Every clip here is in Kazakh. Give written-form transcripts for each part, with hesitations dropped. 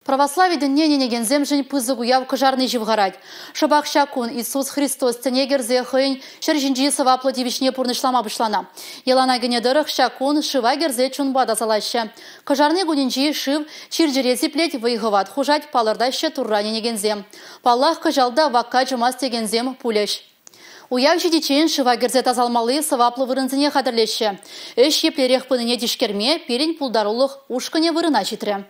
Православие дінне неген жын пызы уяв кыжарны живгарать. Шабақ шакун Иисус Христос тенегерзе хыйн шаржинжи саваплы девичне пурнышлама бышлана. Елана генедырых шакун шыва герзе чунбада салаще. Кыжарны гунинжи шыв чирджерези плеть выйгыват хужать палырдаще турране негензем. Паллах кыжалда вакка жымас тегензем пулеш. Уяв жидичен шыва герзе тазалмалы саваплы вырынзыне хадырлеше. Эш еплерех пыныне дишкерме перень пулдарулых ушкыне вырына читре.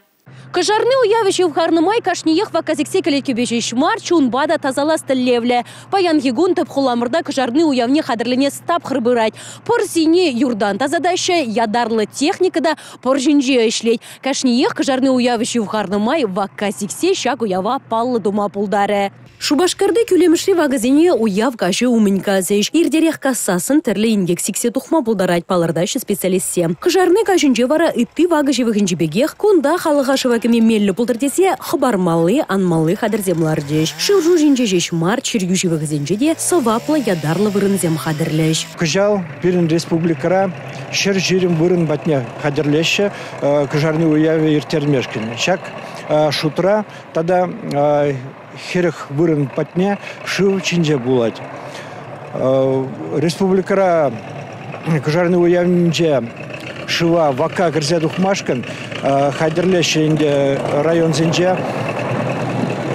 Кыжарны уявище в харнымай кашниех ваказиксе келекебежей шмар чунбада тазалас тыллевле. Паян гигун тып хуламырда кыжарны уявне хадырлене стап хрыбырать. Порсине юрдан тазадаща ядарлы техникада поржинжи эшлей. Кашниех кыжарны уявище в харнымай ваказиксе шак уява паллы дума пулдаре. Шубашкарды күлемішли вагазине уяв кашы умыньказеш. Ирдерех кассасын тірлі ингексиксе тухма пулдарать палырдашы специалистсе. Кыжарны кашынже вара итты вагажы вғынжебегех кунда халыға шываками меллі пулдырдесе хабармалы, анмалы хадырземлардеш. Шылжу жинжежеш мар чиргюші вғызенже де саваплы ядарлы вырынзем хадырлеш. Кыжал пирин республикара шыр жирим вырын батне хадырлеші кыжарны уяве иртермешкін. Шак шутра тада херых вырын патне шыв чинже булать. Республикара кыжарны уявнинже шыва вака кірзе духмашкан хадырлеші район зенже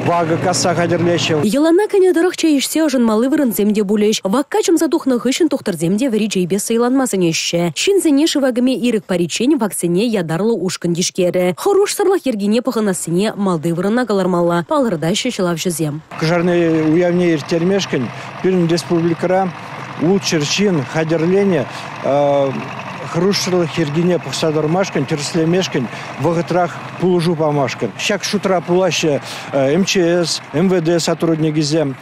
вага касса хадырлеші. Елана кенедырық чайышсе ожын малы вырын земде булеш. Вакка чым задухны хышын тухтыр земде вери джейбесі иланмасынеші. Шин зене шывагыме ирік паричен ваксене ядарлы ушкын дишкері. Хоруш сырлах ергене пахынасыне малды вырына галармалла. Палырдайшы шылав жүзем. Кыжарны уявне иртермешкін пирин республикара улчырчин хадырлене хрушырлых ергене пахсадырмашкан, терслемешкан, вағытрах пулужу памашкан. Шак шутра пулаще МЧС, МВД сотрудники зем,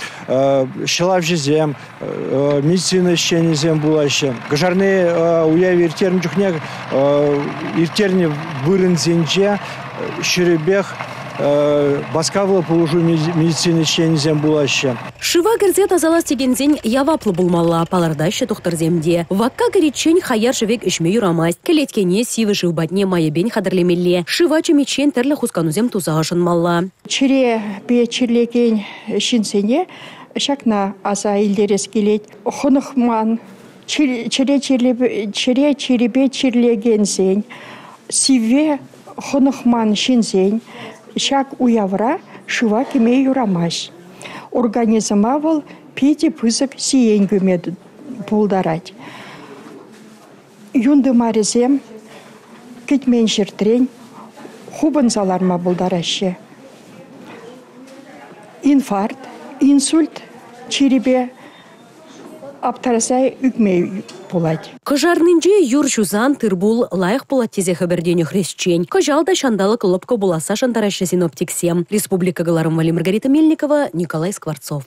шылав жезем, медицина щенезем булаще. Кыжарны уяви иртерн чухнег, иртерни вырын зенче, шеребех, баскавлы пулужу медицина щенезем булаще. Шыва герзе тазалас тегензен яваплы булмалла палардаще тухтыр земде. Вакка геречен хаяр живек ишме юрамасть. Келеткене сивы живбатне майыбен хадырлемелле. Шыва чемечен терлі хусканузем тузағашын малла. Чире бе чирлеген шинсене шакна аза илдерес келет. Хонықман чире чиребе чирлегензен. Сиве хонықман шинсен. Шак уявра шыва кеме юрамасть. Организмавал пити пызып сиенгюме пулдарать. Юнды маризем, кетмен жиртрень, хубын заларма булдараще. Инфаркт, инсульт, чиребе, аптарасай үкмей пулать. Кыжарнынже юр жузан тырбул лайық булат тезе хабердені хресчен. Кыжалда шандалы кылыпко буласа шантараща синоптиксем. Республика Галарым Вали Маргарита Мельникова, Николай Скворцов.